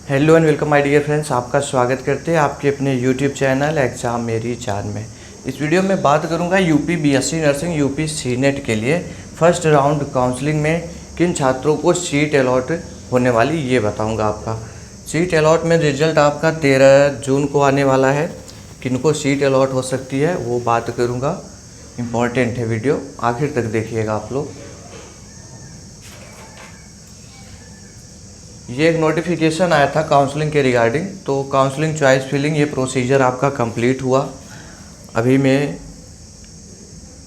Hello and welcome my dear friends, आपका स्वागत करते हैं आपके अपने यूट्यूब चैनल एग्ज़ाम मेरी जान में। इस वीडियो में बात करूंगा UP BSc nursing UP senate के लिए फर्स्ट राउंड काउंसलिंग में किन छात्रों को सीट अलॉट होने वाली ये बताऊंगा। आपका सीट अलॉट में रिजल्ट आपका 13 जून को आने वाला है। किनको सीट अलॉट हो सकती है वो बात करूँगा। इम्पॉर्टेंट है वीडियो, आखिर तक देखिएगा आप लोग। ये एक नोटिफिकेशन आया था काउंसलिंग के रिगार्डिंग, तो काउंसलिंग चॉइस फिलिंग ये प्रोसीजर आपका कंप्लीट हुआ। अभी मैं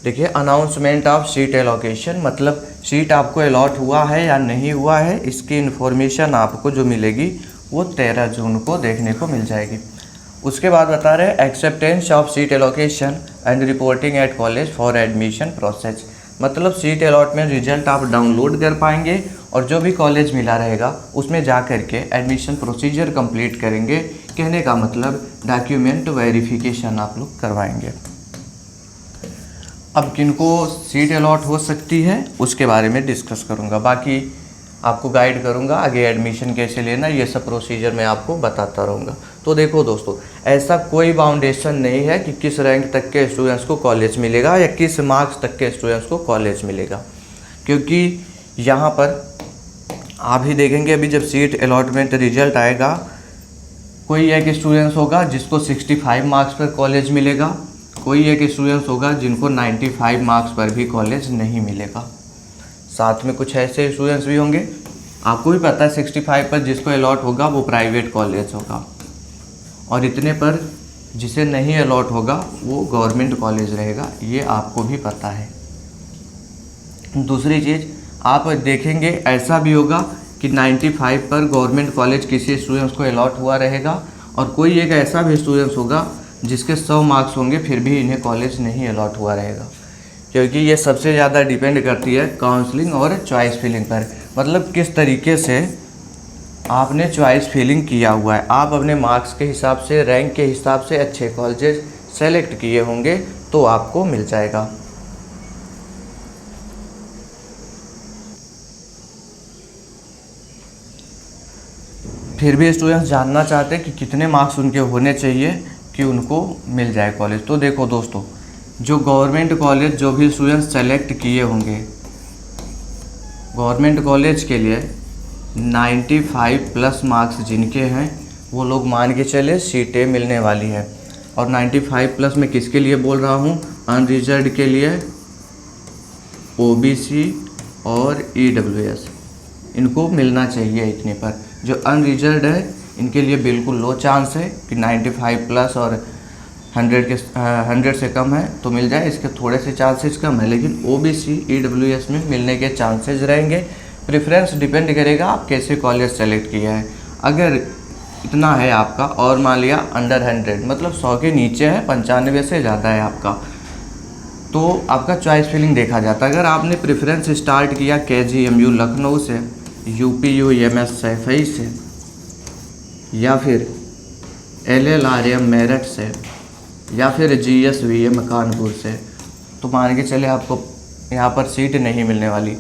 देखिए अनाउंसमेंट ऑफ सीट एलोकेशन, मतलब सीट आपको अलॉट हुआ है या नहीं हुआ है, इसकी इन्फॉर्मेशन आपको जो मिलेगी वो 13 जून को देखने को मिल जाएगी। उसके बाद बता रहे हैं acceptance of seat allocation and reporting at college for admission process, मतलब सीट अलॉटमेंट रिजल्ट आप डाउनलोड कर पाएंगे और जो भी कॉलेज मिला रहेगा उसमें जा कर के एडमिशन प्रोसीजर कंप्लीट करेंगे। कहने का मतलब डॉक्यूमेंट वेरिफिकेशन आप लोग करवाएंगे। अब किनको सीट अलॉट हो सकती है उसके बारे में डिस्कस करूंगा, बाकी आपको गाइड करूंगा आगे एडमिशन कैसे लेना, ये सब प्रोसीजर मैं आपको बताता रहूँगा। तो देखो दोस्तों, ऐसा कोई बाउंडेशन नहीं है कि किस रैंक तक के स्टूडेंट्स को कॉलेज मिलेगा या किस मार्क्स तक के स्टूडेंट्स को कॉलेज मिलेगा, क्योंकि यहाँ पर आप ही देखेंगे अभी जब सीट अलॉटमेंट रिजल्ट आएगा, कोई एक स्टूडेंट्स होगा जिसको 65 मार्क्स पर कॉलेज मिलेगा, कोई एक स्टूडेंट्स होगा जिनको 95 मार्क्स पर भी कॉलेज नहीं मिलेगा। साथ में कुछ ऐसे स्टूडेंट्स भी होंगे, आपको भी पता है 65 पर जिसको अलॉट होगा वो प्राइवेट कॉलेज होगा, और इतने पर जिसे नहीं अलॉट होगा वो गवर्नमेंट कॉलेज रहेगा, ये आपको भी पता है। दूसरी चीज़ आप देखेंगे ऐसा भी होगा कि 95 पर गवर्नमेंट कॉलेज किसी स्टूडेंट्स को अलॉट हुआ रहेगा, और कोई एक ऐसा भी स्टूडेंट्स होगा जिसके 100 मार्क्स होंगे फिर भी इन्हें कॉलेज नहीं अलॉट हुआ रहेगा, क्योंकि ये सबसे ज़्यादा डिपेंड करती है काउंसलिंग और चॉइस फिलिंग पर, मतलब किस तरीके से आपने चॉइस फिलिंग किया हुआ है। आप अपने मार्क्स के हिसाब से, रैंक के हिसाब से अच्छे कॉलेजेस सेलेक्ट किए होंगे तो आपको मिल जाएगा। फिर भी स्टूडेंट्स जानना चाहते हैं कि कितने मार्क्स उनके होने चाहिए कि उनको मिल जाए कॉलेज। तो देखो दोस्तों, जो गवर्नमेंट कॉलेज जो भी स्टूडेंट्स सेलेक्ट किए होंगे, गवर्नमेंट कॉलेज के लिए 95 प्लस मार्क्स जिनके हैं वो लोग मान के चले सीटें मिलने वाली है। और 95 प्लस में किसके लिए बोल रहा हूँ, अनरिजर्व्ड के लिए, ओबीसी और ईडब्ल्यूएस, इनको मिलना चाहिए इतने पर। जो अनरिजर्व्ड है इनके लिए बिल्कुल लो चांस है कि 95 प्लस और 100 से कम है तो मिल जाए, इसके थोड़े से चांसेस कम है, लेकिन ओबीसी ईडब्ल्यूएस में मिलने के चांसेस रहेंगे। प्रेफरेंस डिपेंड करेगा आप कैसे कॉलेज सेलेक्ट किया है। अगर इतना है आपका और मान लिया अंडर 100, मतलब 100 के नीचे है, 95 से ज़्यादा है आपका, तो आपका चॉइस फिलिंग देखा जाता है। अगर आपने प्रेफरेंस स्टार्ट किया केजीएमयू लखनऊ से, यूपीयूएमएस सैफई से, या फिर एलएलआरएम मेरठ से, या फिर जीएसवीएम कानपुर से, तो मान के चले आपको यहाँ पर सीट नहीं मिलने वाली।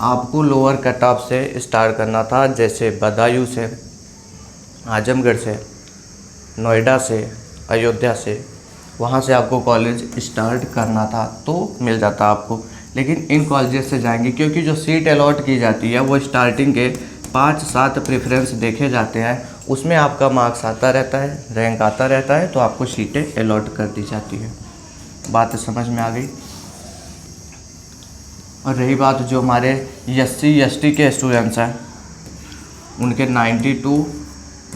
आपको लोअर कट ऑफ से स्टार्ट करना था, जैसे बदायूं से, आजमगढ़ से, नोएडा से, अयोध्या से, वहाँ से आपको कॉलेज स्टार्ट करना था तो मिल जाता आपको। लेकिन इन कॉलेजेस से जाएंगे क्योंकि जो सीट अलॉट की जाती है वो स्टार्टिंग के 5-7 प्रेफरेंस देखे जाते हैं, उसमें आपका मार्क्स आता रहता है, रैंक आता रहता है, तो आपको सीटें अलॉट कर दी जाती है। बात समझ में आ गई। और रही बात जो हमारे एससी एसटी के स्टूडेंट्स हैं, उनके 92,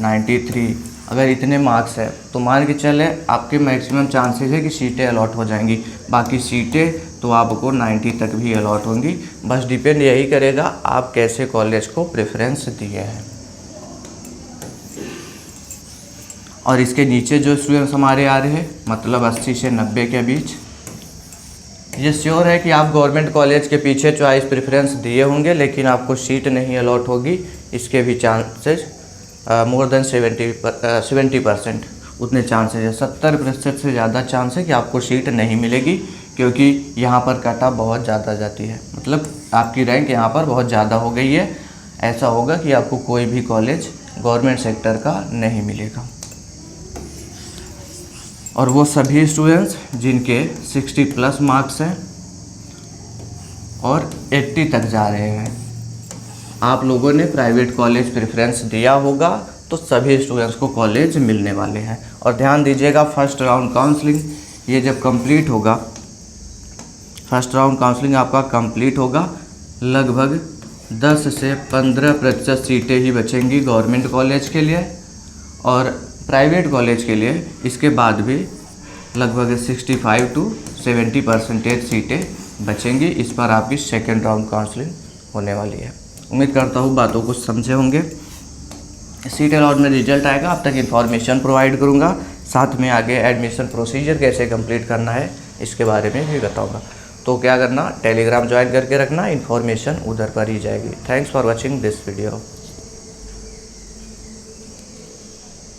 93 अगर इतने मार्क्स है तो मान के चले आपके मैक्सिमम चांसेस है कि सीटें अलॉट हो जाएंगी। बाकी सीटें तो आपको 90 तक भी अलॉट होंगी, बस डिपेंड यही करेगा आप कैसे कॉलेज को प्रेफरेंस दिए हैं। और इसके नीचे जो स्टूडेंट्स हमारे आ रहे हैं, मतलब 80 से 90 के बीच, ये श्योर है कि आप गवर्नमेंट कॉलेज के पीछे चॉइस प्रेफरेंस दिए होंगे लेकिन आपको सीट नहीं अलॉट होगी। इसके भी चांसेस मोर देन 70% उतने चांसेस है, 70% से ज़्यादा चांस है कि आपको सीट नहीं मिलेगी, क्योंकि यहाँ पर कट ऑफ बहुत ज़्यादा जाती है, मतलब आपकी रैंक यहाँ पर बहुत ज़्यादा हो गई है। ऐसा होगा कि आपको कोई भी कॉलेज गवर्नमेंट सेक्टर का नहीं मिलेगा। और वो सभी स्टूडेंट्स जिनके 60 प्लस मार्क्स हैं और 80 तक जा रहे हैं। आप लोगों ने प्राइवेट कॉलेज प्रेफरेंस दिया होगा तो सभी स्टूडेंट्स को कॉलेज मिलने वाले हैं। और ध्यान दीजिएगा, फर्स्ट राउंड काउंसलिंग ये जब कंप्लीट होगा, फर्स्ट राउंड काउंसलिंग आपका कंप्लीट होगा, लगभग 10 से 15% सीटें ही बचेंगी गवर्नमेंट कॉलेज के लिए, और प्राइवेट कॉलेज के लिए इसके बाद भी लगभग 65 to 70% सीटें बचेंगी। इस पर आपकी सेकेंड राउंड काउंसलिंग होने वाली है। उम्मीद करता हूँ बातों को समझे होंगे। सीट अलॉट में रिजल्ट आएगा, अब तक इन्फॉर्मेशन प्रोवाइड करूँगा, साथ में आगे एडमिशन प्रोसीजर कैसे कंप्लीट करना है इसके बारे में भी बताऊँगा। तो क्या करना, टेलीग्राम ज्वाइन करके रखना, इन्फॉर्मेशन उधर पर ही जाएगी। Thanks for watching this video.